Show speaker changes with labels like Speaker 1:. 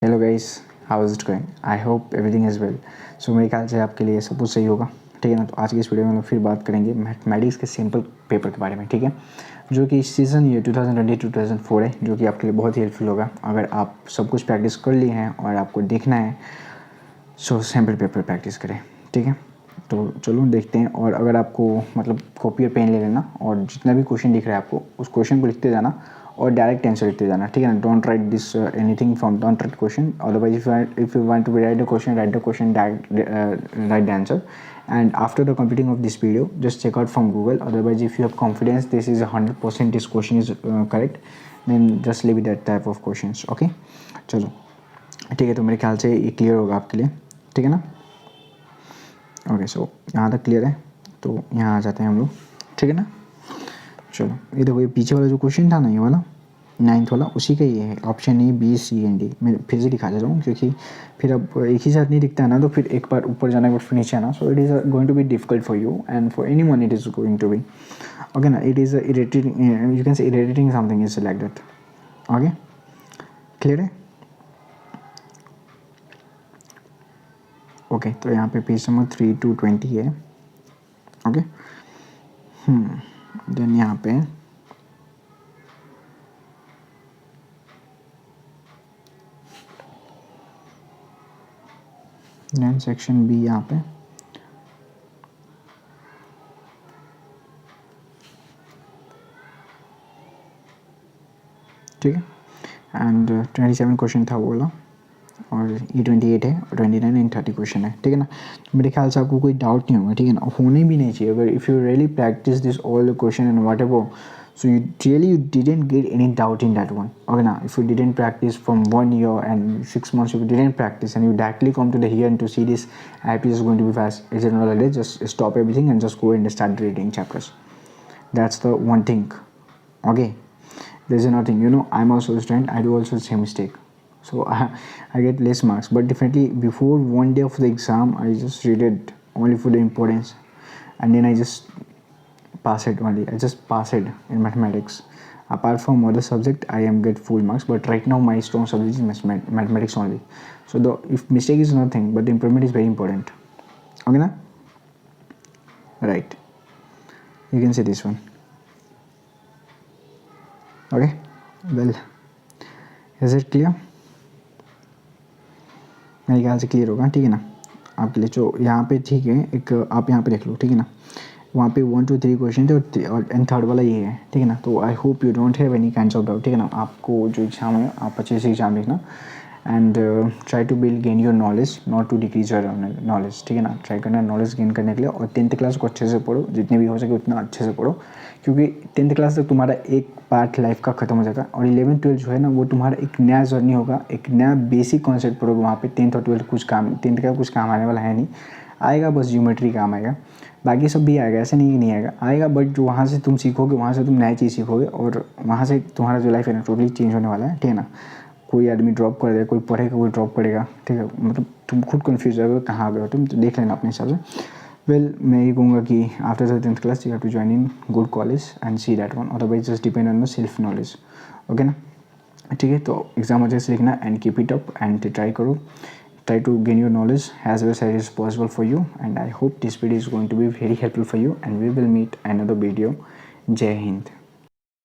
Speaker 1: Hello guys, how is it going? I hope everything is well. So मेरे ख्याल से आपके लिए सब कुछ सही होगा, ठीक है ना। तो आज की इस वीडियो में हम लोग फिर बात करेंगे मैथमेटिक्स के सिंपल पेपर के बारे में, ठीक है, जो कि इस सीज़न ये 2020-2004 है, जो कि आपके लिए बहुत ही हेल्पफुल होगा अगर आप सब कुछ प्रैक्टिस कर लिए हैं और आपको देखना है। सो सिंपल पेपर प्रैक्टिस करें, ठीक है। तो चलो देखते हैं। और अगर आपको मतलब कॉपी और पेन ले लेना और जितना भी क्वेश्चन दिख रहा है आपको उस क्वेश्चन को लिखते जाना और डायरेक्ट आंसर लिखते जाना, ठीक है ना। Don't write this anything from, don't write question, otherwise if you want to write the question, write the question, write the answer. And after the completing of this video, just check out from Google. Otherwise, if you have confidence this is 100% this question is correct, then just leave it that type of questions. Okay, चलो ठीक है। तो मेरे ख्याल से ये clear होगा आपके लिए, ठीक है ना। ओके, सो यहाँ तक क्लियर है। तो यहाँ आ जाते हैं हम लोग, ठीक है ना। चलो ये देखो, ये पीछे वाला जो क्वेश्चन था ना, ये वाला 9th वाला, उसी का ये है option A, B, C and D. मैं फिर से दिखा देता हूँ क्योंकि फिर अब एक ही साथ नहीं दिखता है ना, तो फिर एक बार ऊपर जाने के बाद फिर नीचे आना। So it is going to be difficult for you and for any one it is going to be, okay ना। It is irritating, you can say irritating something is like that. Okay, clear है। Okay, तो यहाँ पे page number 3 to 20 है। Okay, then यहाँ पे then section B यहाँ पे, ठीक है। एंड 27 क्वेश्चन था वो वाला, और ये 28 है, 29 एंड 30 क्वेश्चन है, ठीक है ना। मेरे ख्याल से आपको कोई डाउट नहीं होगा, ठीक है ना। होने भी नहीं चाहिए अगर if you really practice this all the question and what ever, so you didn't get any doubt in that one, okay now. If you didn't practice from 1 year and 6 months, if you didn't practice and you directly come to the here and to see this IP is going to be fast, it's not like that. Just stop everything and just go and start reading chapters. That's the one thing, okay. There's nothing, you know, I'm also a student, I do also the same mistake. So I get less marks, but definitely before one day of the exam I just read it only for the importance, and then I just pass it only. I just pass it in mathematics. Apart from other subject I am get full marks, but right now my strong subject is mathematics only. So the if mistake is nothing, but the improvement is very important, okay na, right. You can say this one, okay. Well, is it clear? मेरे ख्याल से clear होगा, ठीक है ना आपके लिए। जो यहाँ पे ठीक है, एक आप यहाँ पे देख लो, ठीक है ना। वहाँ पे 1 2 3 क्वेश्चन थे और एंड थर्ड वाला ये है, ठीक है ना। तो I hope you don't have any kinds of doubt, ठीक है ना। आपको जो एग्जाम है आप अच्छे से एग्जाम लिखना and try to build gain your knowledge, not to decrease your knowledge, ठीक है ना। ट्राई करना नॉलेज गेन करने के लिए, और 10th क्लास को अच्छे से पढ़ो, जितने भी हो सके उतना अच्छे से पढ़ो, क्योंकि 10th क्लास तक तुम्हारा एक पार्ट लाइफ का ख़त्म हो जाएगा, और 11th 12th जो है ना वो तुम्हारा एक नया जर्नी होगा, एक नया बेसिक कॉन्सेप्ट पढ़ोगे वहाँ पे। 10th और 12th कुछ काम, 10th का कुछ काम आने वाला है नहीं, आएगा बस ज्योमेट्री काम आएगा, बाकी सब भी आएगा, ऐसे नहीं कि नहीं आएगा, आएगा। बट जो वहाँ से तुम सीखोगे, वहाँ से तुम नई चीज़ सीखोगे, और वहाँ से तुम्हारा जो लाइफ है ना टोटली चेंज होने वाला है, ठीक है ना। कोई आदमी ड्रॉप कर देगा, कोई पढ़ेगा, कोई ड्रॉप करेगा, ठीक है। मतलब तुम खुद कन्फ्यूज हो कहाँ गए हो तुम, तो देख लेना अपने हिसाब से। वेल, मैं ये कहूँगा कि after the 10th class you have to join in good college and see that one, otherwise just depend on the self knowledge, okay ना, ठीक है। तो एग्जाम अच्छे से लिखना and keep it up and try करो. Try to gain your knowledge as well as possible for you, and I hope this video is going to be very helpful for you, and we will meet another video. Jai Hind.